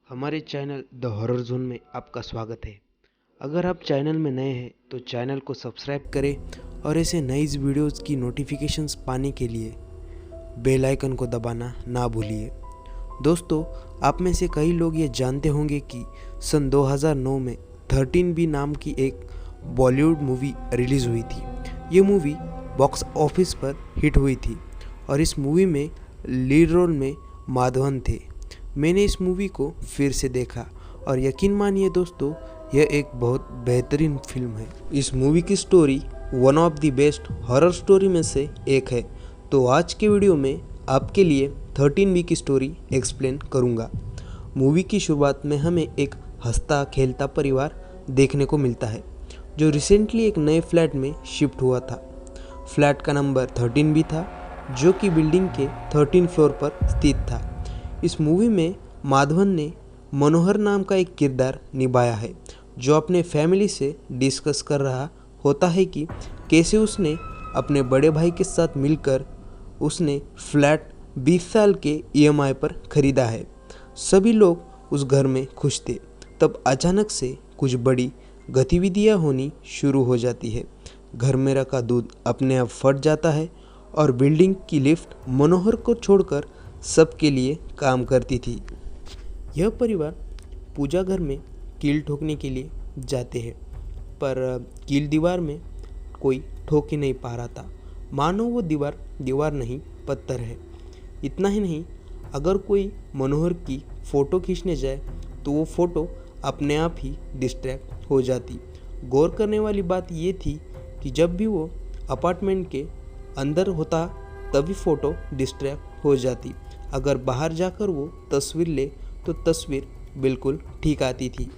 हमारे channel the horror zone में आपका स्वागत है। अगर आप चैनल में नए हैं तो चैनल को सब्सक्राइब करें और ऐसे नई वीडियोस की नोटिफिकेशंस पाने के लिए बेल आइकन को दबाना ना भूलिए। दोस्तों, आप में से कई लोग ये जानते होंगे कि सन 2009 में 13B नाम की एक बॉलीवुड मूवी रिलीज़ हुई थी। ये मूवी बॉक्स ऑफिस पर हिट हुई थी और इस मूवी में लीड रोल में माधवन थे। मैंने इस मूवी को फिर से देखा और यकीन मानिए दोस्तों, यह एक बहुत बेहतरीन फिल्म है। इस मूवी की story one of the best horror story में से एक है। तो आज के वीडियो में आपके लिए 13B की स्टोरी एक्सप्लेन करूंगा। मूवी की शुरुआत में हमें एक हंसता खेलता परिवार देखने को मिलता है जो रिसेंटली एक नए फ्लैट में शिफ्ट हुआ था। फ्लैट का नंबर 13B था जो कि बिल्डिंग के 13 फ्लोर पर स्थित था। इस मूवी में माधवन ने मनोहर नाम का एक किरदार निभाया है जो अपने फैमिली से डिस्कस कर रहा होता है कि कैसे उसने अपने बड़े भाई के साथ मिलकर उसने फ्लैट 20 साल के ईएमआई पर खरीदा है। सभी लोग उस घर में खुश थे। तब अचानक से कुछ बड़ी गतिविधियां होनी शुरू हो जाती है। घर में रखा दूध अपने आप फट जाता है और बिल्डिंग की लिफ्ट मनोहर को छोड़कर सबके लिए काम करती थी। यह परिवार पूजा घर में कील ठोकने के लिए जाते हैं, पर कील दीवार में कोई ठोक ही नहीं पा रहा था। मानो वो दीवार नहीं पत्थर है। इतना ही नहीं, अगर कोई मनोहर की फ़ोटो खींचने जाए तो वो फ़ोटो अपने आप ही डिस्ट्रैक्ट हो जाती। गौर करने वाली बात ये थी कि जब भी वो अपार्टमेंट के अंदर होता तभी फ़ोटो डिस्ट्रैक्ट हो जाती। अगर बाहर जाकर वो तस्वीर ले तो तस्वीर बिल्कुल ठीक आती थी।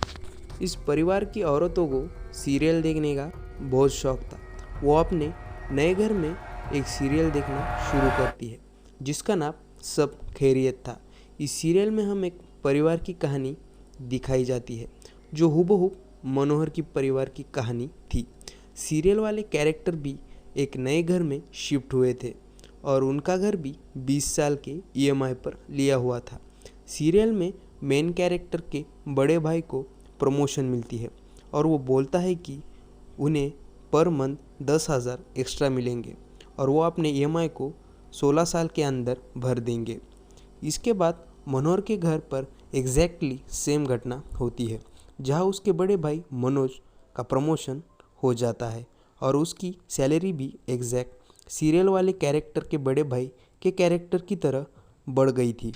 इस परिवार की औरतों को सीरियल देखने का बहुत शौक था। वो अपने नए घर में एक सीरियल देखना शुरू करती है जिसका नाम सब खैरियत था। इस सीरियल में हम एक परिवार की कहानी दिखाई जाती है जो हूबहू मनोहर की परिवार की कहानी थी। सीरियल वाले कैरेक्टर भी एक नए घर में शिफ्ट हुए थे और उनका घर भी 20 साल के ईएमआई पर लिया हुआ था। सीरियल में मेन कैरेक्टर के बड़े भाई को प्रमोशन मिलती है और वो बोलता है कि उन्हें पर मंथ 10,000 एक्स्ट्रा मिलेंगे और वो अपने ईएमआई को 16 साल के अंदर भर देंगे। इसके बाद मनोहर के घर पर एग्जैक्टली सेम घटना होती है जहां उसके बड़े भाई मनोज का प्रमोशन हो जाता है और उसकी सैलरी भी एग्जैक्ट सीरियल वाले कैरेक्टर के बड़े भाई के कैरेक्टर की तरह बढ़ गई थी।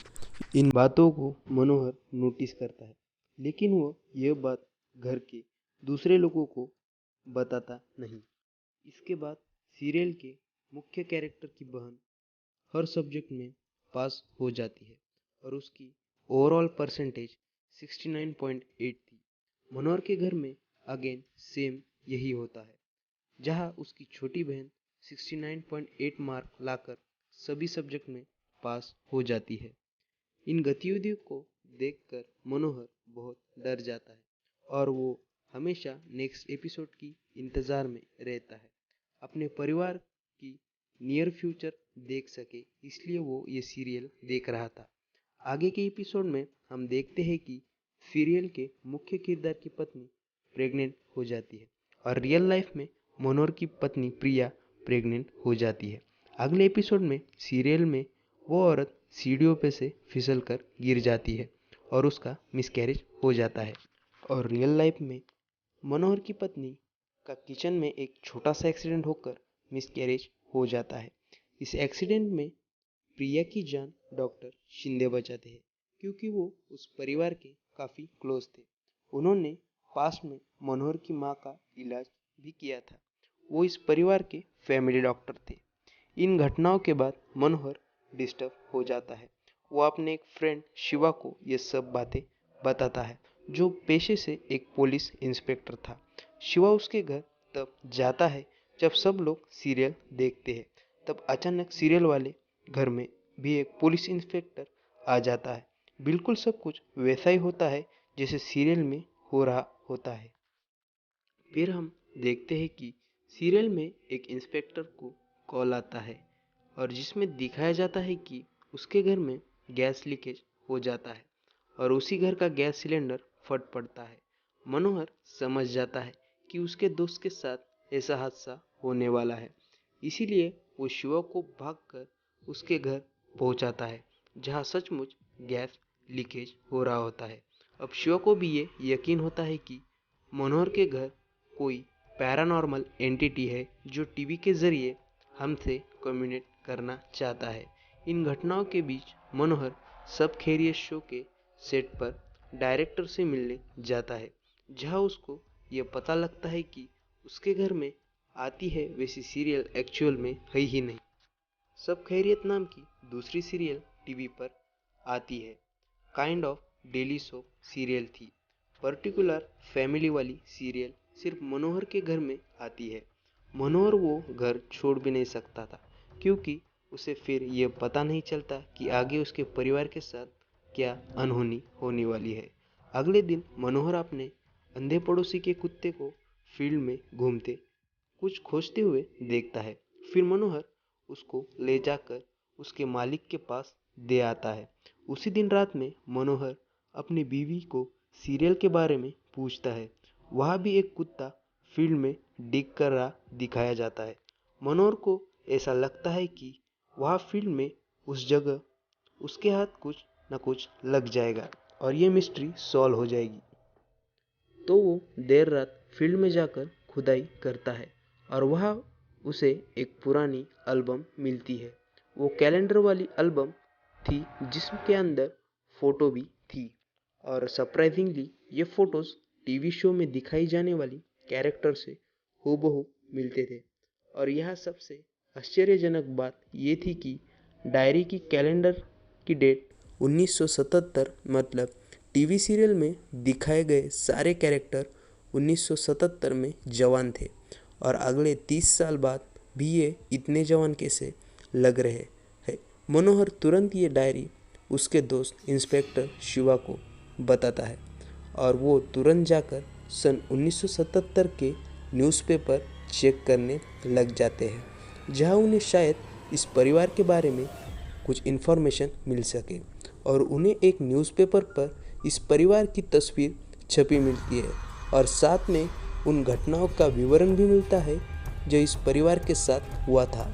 इन बातों को मनोहर नोटिस करता है, लेकिन वो यह बात घर के दूसरे लोगों को बताता नहीं। इसके बाद सीरियल के मुख्य कैरेक्टर की बहन हर सब्जेक्ट में पास हो जाती है और उसकी ओवरऑल परसेंटेज 69.8 थी। मनोहर के घर में अगेन सेम यही होता है जहां उसकी छोटी बहन 69.8 मार्क लाकर सभी सब्जेक्ट में पास हो जाती है। इन गतिविधियों को देखकर मनोहर बहुत डर जाता है और वो हमेशा नेक्स्ट एपिसोड की इंतज़ार में रहता है। अपने परिवार की नियर फ्यूचर देख सके इसलिए वो ये सीरियल देख रहा था। आगे के एपिसोड में हम देखते हैं कि सीरियल के मुख्य किरदार की पत्नी प्रेग्नेंट हो जाती है और रियल लाइफ में मनोहर की पत्नी प्रिया प्रेग्नेंट हो जाती है। अगले एपिसोड में सीरियल में वो औरत सीढ़ियों पे से फिसल कर गिर जाती है और उसका मिसकैरेज हो जाता है। और रियल लाइफ में मनोहर की पत्नी का किचन में एक छोटा सा एक्सीडेंट होकर मिसकैरेज हो जाता है। इस एक्सीडेंट में प्रिया की जान डॉक्टर शिंदे बचाते हैं क्योंकि वो उस परिवार के काफ़ी क्लोज थे। उन्होंने पास में मनोहर की माँ का इलाज भी किया था। वो इस परिवार के फैमिली डॉक्टर थे। इन घटनाओं के बाद मनोहर डिस्टर्ब हो जाता है। वो अपने एक फ्रेंड शिवा को ये सब बातें बताता है जो पेशे से एक पुलिस इंस्पेक्टर था। शिवा उसके घर तब जाता है जब सब लोग सीरियल देखते हैं। तब अचानक सीरियल वाले घर में भी एक पुलिस इंस्पेक्टर आ जाता है। बिल्कुल सब कुछ वैसा ही होता है जैसे सीरियल में हो रहा होता है। फिर हम देखते हैं कि सीरियल में एक इंस्पेक्टर को कॉल आता है और जिसमें दिखाया जाता है कि उसके घर में गैस लीकेज हो जाता है और उसी घर का गैस सिलेंडर फट पड़ता है। मनोहर समझ जाता है कि उसके दोस्त के साथ ऐसा हादसा होने वाला है, इसीलिए वो शिवा को भागकर उसके घर पहुंचाता है, जहां सचमुच गैस लीकेज हो रहा होता है। अब शिवा को भी ये यकीन होता है कि मनोहर के घर कोई पैरानॉर्मल एंटिटी है जो टीवी के जरिए हमसे कम्युनिकेट करना चाहता है। इन घटनाओं के बीच मनोहर सब खैरियत शो के सेट पर डायरेक्टर से मिलने जाता है, जहां उसको यह पता लगता है कि उसके घर में आती है वैसी सीरियल एक्चुअल में है ही नहीं। सब खैरियत नाम की दूसरी सीरियल टीवी पर आती है, kind of daily soap serial थी। पर्टिकुलर फैमिली वाली सीरियल सिर्फ मनोहर के घर में आती है। मनोहर वो घर छोड़ भी नहीं सकता था, क्योंकि उसे फिर ये पता नहीं चलता कि आगे उसके परिवार के साथ क्या अनहोनी होने वाली है। अगले दिन मनोहर अपने अंधे पड़ोसी के कुत्ते को फील्ड में घूमते कुछ खोजते हुए देखता है। फिर मनोहर उसको ले जाकर उसके मालिक के पास दे आता है। उसी दिन रात में मनोहर अपनी बीवी को सीरियल के बारे में पूछता है। वहाँ भी एक कुत्ता फील्ड में डिग कर रहा दिखाया जाता है। मनोहर को ऐसा लगता है कि वहाँ फील्ड में उस जगह उसके हाथ कुछ न कुछ लग जाएगा और ये मिस्ट्री सॉल्व हो जाएगी। तो वो देर रात फील्ड में जाकर खुदाई करता है और वहाँ उसे एक पुरानी एल्बम मिलती है। वो कैलेंडर वाली एल्बम थी जिसके अंदर फोटो भी थी, और सरप्राइजिंगली ये फोटोज टीवी शो में दिखाई जाने वाली कैरेक्टर से हूबहू मिलते थे। और यह सबसे आश्चर्यजनक बात ये थी कि डायरी की कैलेंडर की डेट 1977, मतलब टीवी सीरियल में दिखाए गए सारे कैरेक्टर 1977 में जवान थे, और अगले 30 साल बाद भी ये इतने जवान कैसे लग रहे हैं। मनोहर तुरंत ये डायरी उसके दोस्त इंस्पेक्टर शिवा को बताता है और वो तुरंत जाकर सन 1977 के न्यूज़पेपर चेक करने लग जाते हैं, जहां उन्हें शायद इस परिवार के बारे में कुछ इन्फॉर्मेशन मिल सके। और उन्हें एक न्यूज़पेपर पर इस परिवार की तस्वीर छपी मिलती है और साथ में उन घटनाओं का विवरण भी मिलता है जो इस परिवार के साथ हुआ था।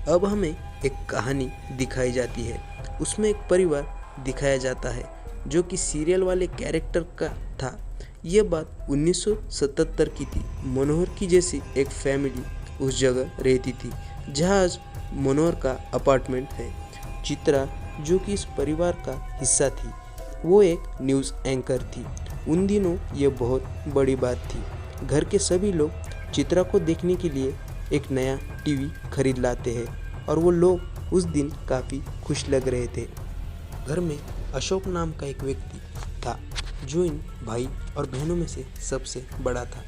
अब हमें एक कहानी दिखाई जाती है, उसमें एक परिवार दिखाया जाता है जो कि सीरियल वाले कैरेक्टर का था। यह बात 1977 की थी। मनोहर की जैसी एक फैमिली उस जगह रहती थी जहाँ आज मनोहर का अपार्टमेंट है। चित्रा, जो कि इस परिवार का हिस्सा थी, वो एक न्यूज़ एंकर थी। उन दिनों ये बहुत बड़ी बात थी। घर के सभी लोग चित्रा को देखने के लिए एक नया टीवी खरीद लाते हैं और वो लोग उस दिन काफ़ी खुश लग रहे थे। घर में अशोक नाम का एक व्यक्ति था जो इन भाई और बहनों में से सबसे बड़ा था।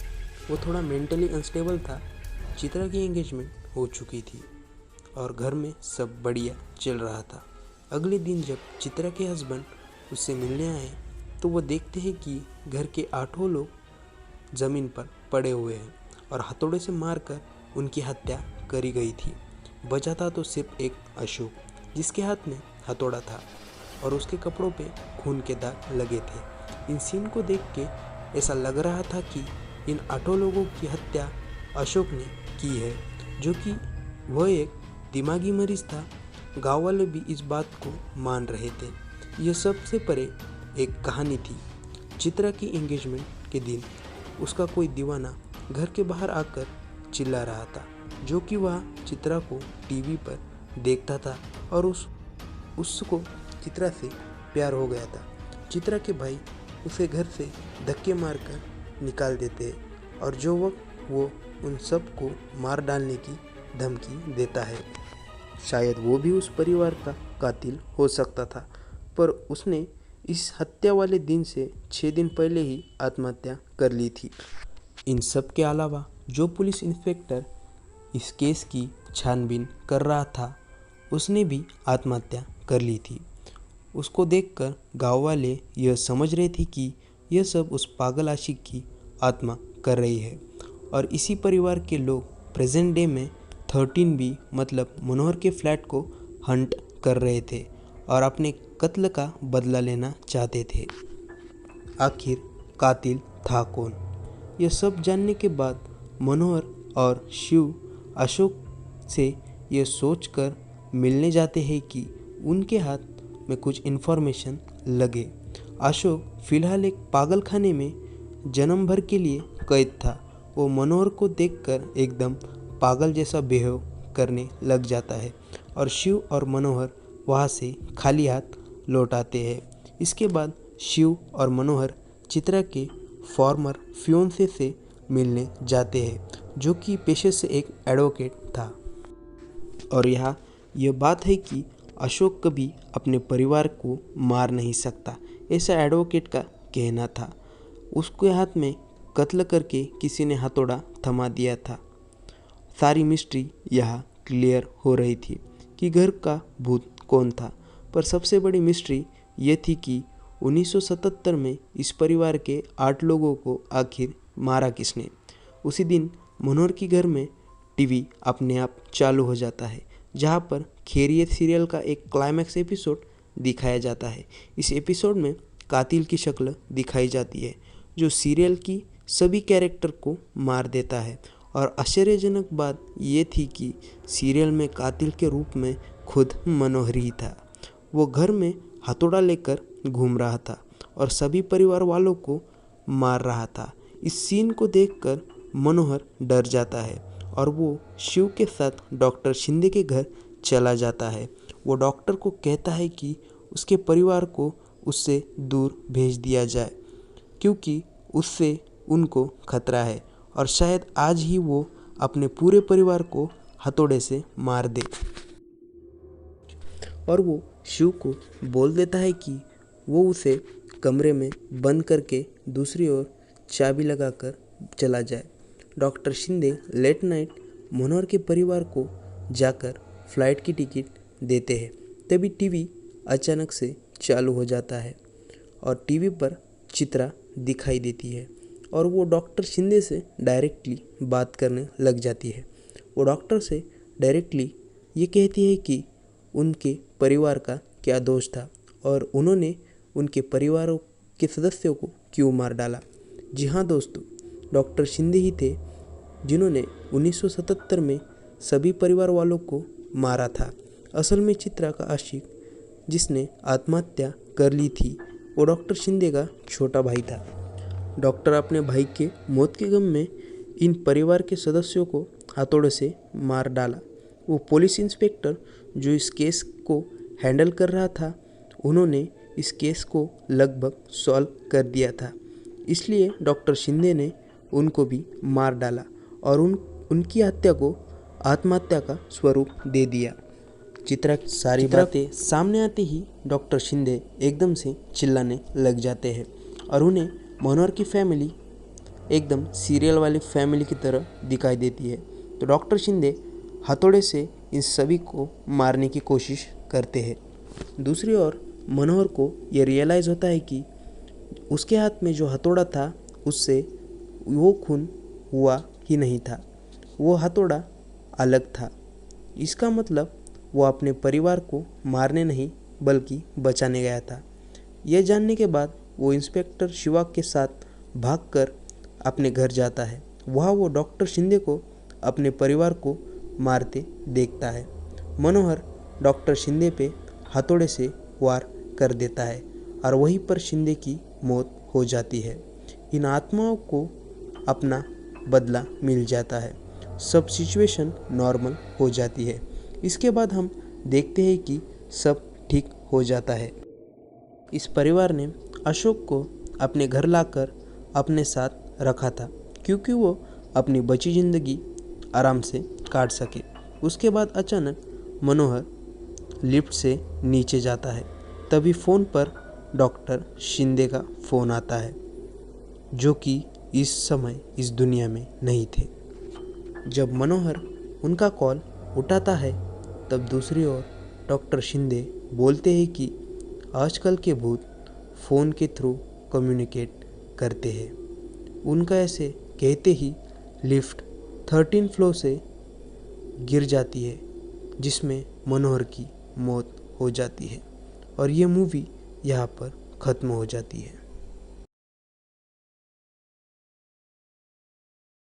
वो थोड़ा मेंटली अनस्टेबल था। चित्रा की एंगेजमेंट हो चुकी थी और घर में सब बढ़िया चल रहा था। अगले दिन जब चित्रा के हस्बैंड उससे मिलने आए तो वो देखते हैं कि घर के 8 लोग ज़मीन पर पड़े हुए हैं और हथौड़े से मारकर उनकी हत्या करी गई थी। बचा था तो सिर्फ एक अशोक, जिसके हाथ में हथौड़ा था और उसके कपड़ों पे खून के दाग लगे थे। इन सीन को देख के ऐसा लग रहा था कि इन 8 लोगों की हत्या अशोक ने की है, जो कि वह एक दिमागी मरीज था। गांव वाले भी इस बात को मान रहे थे। यह सबसे परे एक कहानी थी। चित्रा की एंगेजमेंट के दिन उसका कोई दीवाना घर के बाहर आकर चिल्ला रहा था, जो कि वह चित्रा को टीवी पर देखता था और उसको चित्रा से प्यार हो गया था। चित्रा के भाई उसे घर से धक्के मारकर निकाल देते हैं और जो वक्त वो उन सब को मार डालने की धमकी देता है। शायद वो भी उस परिवार का कातिल हो सकता था, पर उसने इस हत्या वाले दिन से 6 दिन पहले ही आत्महत्या कर ली थी। इन सब के अलावा जो पुलिस इंस्पेक्टर इस केस की छानबीन कर रहा था, उसने भी आत्महत्या कर ली थी। उसको देखकर गांव वाले यह समझ रहे थे कि यह सब उस पागल आशिक की आत्मा कर रही है। और इसी परिवार के लोग प्रेजेंट डे में 13B मतलब मनोहर के फ्लैट को हंट कर रहे थे और अपने कत्ल का बदला लेना चाहते थे। आखिर कातिल था कौन? यह सब जानने के बाद मनोहर और शिव अशोक से यह सोचकर मिलने जाते हैं कि उनके हाथ में कुछ इन्फॉर्मेशन लगे। अशोक फिलहाल एक पागलखाने में जन्म भर के लिए कैद था। वो मनोहर को देखकर एकदम पागल जैसा बिहेव करने लग जाता है और शिव और मनोहर वहाँ से खाली हाथ लौट आते हैं। इसके बाद शिव और मनोहर चित्रा के फॉर्मर फियोंसे से मिलने जाते हैं, जो कि पेशे से एक एडवोकेट था। और यहाँ यह बात है कि अशोक कभी अपने परिवार को मार नहीं सकता, ऐसा एडवोकेट का कहना था। उसके हाथ में कत्ल करके किसी ने हथौड़ा थमा दिया था। सारी मिस्ट्री यहाँ क्लियर हो रही थी कि घर का भूत कौन था, पर सबसे बड़ी मिस्ट्री ये थी कि 1977 में इस परिवार के 8 लोगों को आखिर मारा किसने। उसी दिन मनोहर के घर में टीवी अपने आप चालू हो जाता है, जहाँ पर खैरियत सीरियल का एक क्लाइमैक्स एपिसोड दिखाया जाता है। इस एपिसोड में कातिल की शक्ल दिखाई जाती है, जो सीरियल की सभी कैरेक्टर को मार देता है। और आश्चर्यजनक बात ये थी कि सीरियल में कातिल के रूप में खुद मनोहर ही था। वो घर में हथौड़ा लेकर घूम रहा था और सभी परिवार वालों को मार रहा था। इस सीन को देखकर मनोहर डर जाता है और वो शिव के साथ डॉक्टर शिंदे के घर चला जाता है। वो डॉक्टर को कहता है कि उसके परिवार को उससे दूर भेज दिया जाए, क्योंकि उससे उनको खतरा है और शायद आज ही वो अपने पूरे परिवार को हथौड़े से मार दे। और वो शिव को बोल देता है कि वो उसे कमरे में बंद करके दूसरी ओर चाबी लगाकर चला जाए। डॉक्टर शिंदे लेट नाइट मनोहर के परिवार को जाकर फ्लाइट की टिकट देते हैं। तभी टीवी अचानक से चालू हो जाता है और टीवी पर चित्रा दिखाई देती है और वो डॉक्टर शिंदे से डायरेक्टली बात करने लग जाती है। वो डॉक्टर से डायरेक्टली ये कहती है कि उनके परिवार का क्या दोष था और उन्होंने उनके परिवारों के सदस्यों को क्यों मार डाला। जी हाँ दोस्तों, डॉक्टर शिंदे ही थे जिन्होंने 1977 में सभी परिवार वालों को मारा था। असल में चित्रा का आशिक जिसने आत्महत्या कर ली थी, वो डॉक्टर शिंदे का छोटा भाई था। डॉक्टर अपने भाई के मौत के गम में इन परिवार के सदस्यों को हथौड़े से मार डाला। वो पुलिस इंस्पेक्टर जो इस केस को हैंडल कर रहा था, उन्होंने इस केस को लगभग सॉल्व कर दिया था। इसलिए डॉक्टर शिंदे ने उनको भी मार डाला और उनकी हत्या को आत्महत्या का स्वरूप दे दिया। चित्रा की सारी बातें सामने आते ही डॉक्टर शिंदे एकदम से चिल्लाने लग जाते हैं और उन्हें मनोहर की फैमिली एकदम सीरियल वाली फैमिली की तरह दिखाई देती है। तो डॉक्टर शिंदे हथौड़े से इन सभी को मारने की कोशिश करते हैं। दूसरी ओर मनोहर को यह रियलाइज़ होता है कि उसके हाथ में जो हथौड़ा था उससे वो खून हुआ ही नहीं था, वो हथौड़ा अलग था। इसका मतलब वो अपने परिवार को मारने नहीं बल्कि बचाने गया था। यह जानने के बाद वो इंस्पेक्टर शिवा के साथ भागकर अपने घर जाता है। वहाँ वो डॉक्टर शिंदे को अपने परिवार को मारते देखता है। मनोहर डॉक्टर शिंदे पे हथौड़े से वार कर देता है और वहीं पर शिंदे की मौत हो जाती है। इन आत्माओं को अपना बदला मिल जाता है। सब सिचुएशन नॉर्मल हो जाती है। इसके बाद हम देखते हैं कि सब ठीक हो जाता है। इस परिवार ने अशोक को अपने घर लाकर अपने साथ रखा था, क्योंकि वो अपनी बची ज़िंदगी आराम से काट सके। उसके बाद अचानक मनोहर लिफ्ट से नीचे जाता है। तभी फ़ोन पर डॉक्टर शिंदे का फ़ोन आता है, जो कि इस समय इस दुनिया में नहीं थे। जब मनोहर उनका कॉल उठाता है, तब दूसरी ओर डॉक्टर शिंदे बोलते हैं कि आजकल के भूत फ़ोन के थ्रू कम्युनिकेट करते हैं। उनका ऐसे कहते ही लिफ्ट 13 फ्लोर से गिर जाती है, जिसमें मनोहर की मौत हो जाती है। और ये मूवी यहाँ पर ख़त्म हो जाती है।